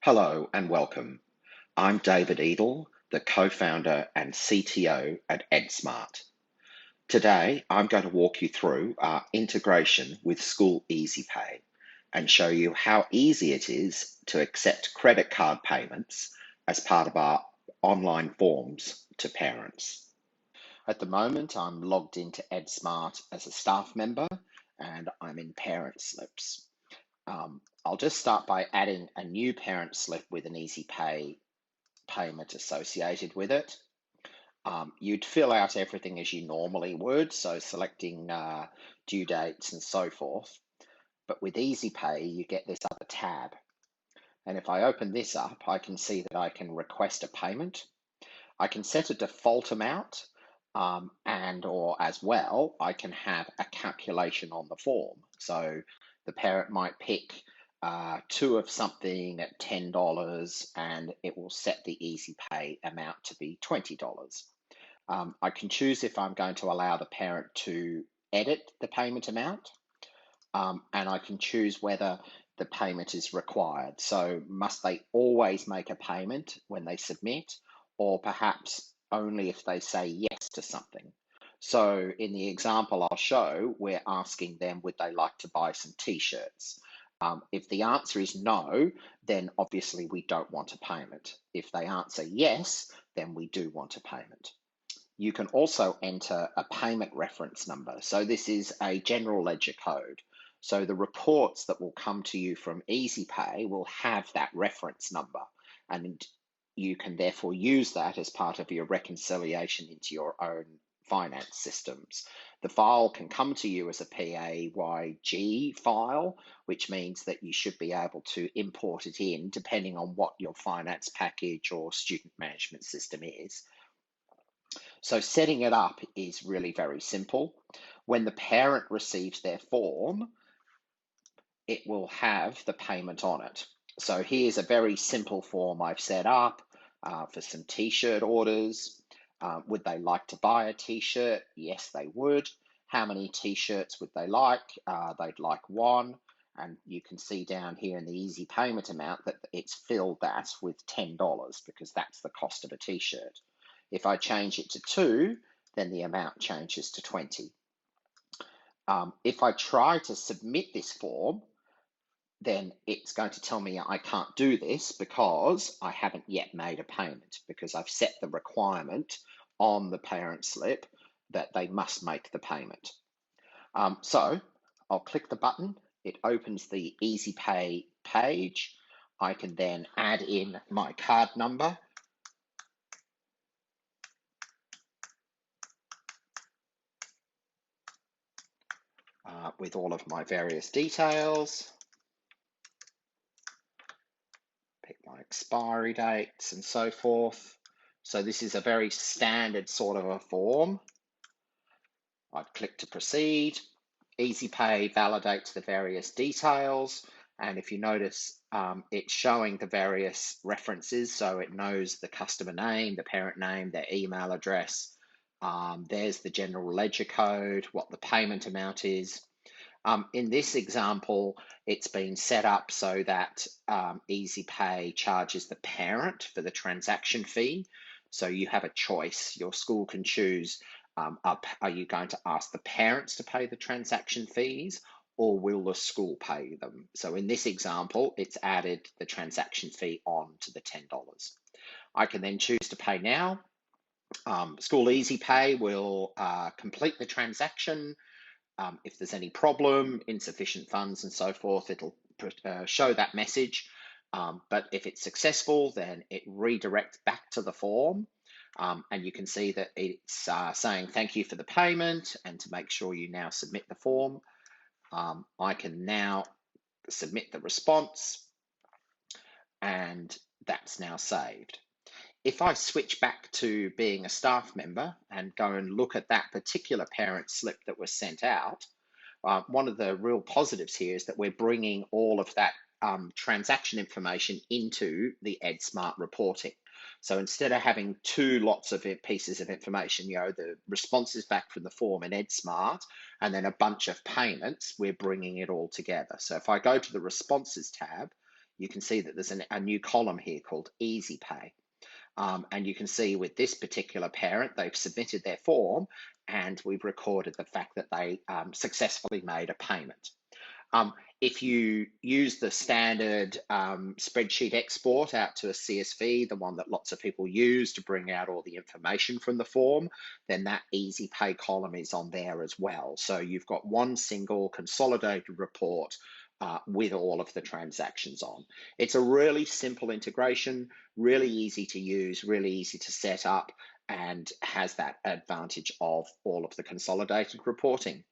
Hello and welcome. I'm David Edel, the co-founder and CTO at EdSmart. Today, I'm going to walk you through our integration with School EasyPay and show you how easy it is to accept credit card payments as part of our online forms to parents. At the moment, I'm logged into EdSmart as a staff member and I'm in parent slips. I'll just start by adding a new parent slip with an EasyPay payment associated with it. You'd fill out everything as you normally would, so selecting due dates and so forth. But with EasyPay, you get this other tab. And if I open this up, I can see that I can request a payment. I can set a default amount, and or as well, I can have a calculation on the form. So the parent might pick two of something at $10 and it will set the EasyPay amount to be $20. I can choose if I'm going to allow the parent to edit the payment amount, and I can choose whether the payment is required. So must they always make a payment when they submit, or perhaps only if they say yes to something? So in the example I'll show, we're asking them, would they like to buy some t-shirts? If the answer is no, then obviously we don't want a payment. If they answer yes, then we do want a payment. You can also enter a payment reference number. So this is a general ledger code. So the reports that will come to you from EasyPay will have that reference number, and you can therefore use that as part of your reconciliation into your own finance systems. The file can come to you as a PAYG file, which means that you should be able to import it in depending on what your finance package or student management system is. So setting it up is really very simple. When the parent receives their form, it will have the payment on it. So here's a very simple form I've set up for some t-shirt orders. Would they like to buy a t-shirt? Yes, they would. How many t-shirts would they like? They'd like one. And you can see down here in the easy payment amount that it's filled that with $10 because that's the cost of a t-shirt. If I change it to 2, then the amount changes to 20. If I try to submit this form, then it's going to tell me I can't do this because I haven't yet made a payment, because I've set the requirement on the parent slip that they must make the payment. So I'll click the button. It opens the EasyPay page. I can then add in my card number. With all of my various details, pick my expiry dates and so forth. So this is a very standard sort of a form. I'd click to proceed. EasyPay validates the various details, and if you notice, it's showing the various references, so it knows the customer name, the parent name, their email address. There's the general ledger code, what the payment amount is. In this example, it's been set up so that EasyPay charges the parent for the transaction fee. So you have a choice. Your school can choose, are you going to ask the parents to pay the transaction fees, or will the school pay them? So in this example, it's added the transaction fee on to the $10. I can then choose to pay now. School EasyPay will complete the transaction. If there's any problem, insufficient funds and so forth, it'll show that message. But if it's successful, then it redirects back to the form. And you can see that it's saying thank you for the payment, and to make sure you now submit the form, I can now submit the response, and that's now saved. If I switch back to being a staff member and go and look at that particular parent slip that was sent out, one of the real positives here is that we're bringing all of that transaction information into the EdSmart reporting. So instead of having two lots of pieces of information, the responses back from the form in EdSmart and then a bunch of payments, we're bringing it all together. So if I go to the responses tab, you can see that there's a new column here called EasyPay. And you can see with this particular parent, they've submitted their form and we've recorded the fact that they successfully made a payment. If you use the standard spreadsheet export out to a CSV, the one that lots of people use to bring out all the information from the form, then that Easy Pay column is on there as well. So you've got one single consolidated report with all of the transactions on. It's a really simple integration, really easy to use, really easy to set up, and has that advantage of all of the consolidated reporting.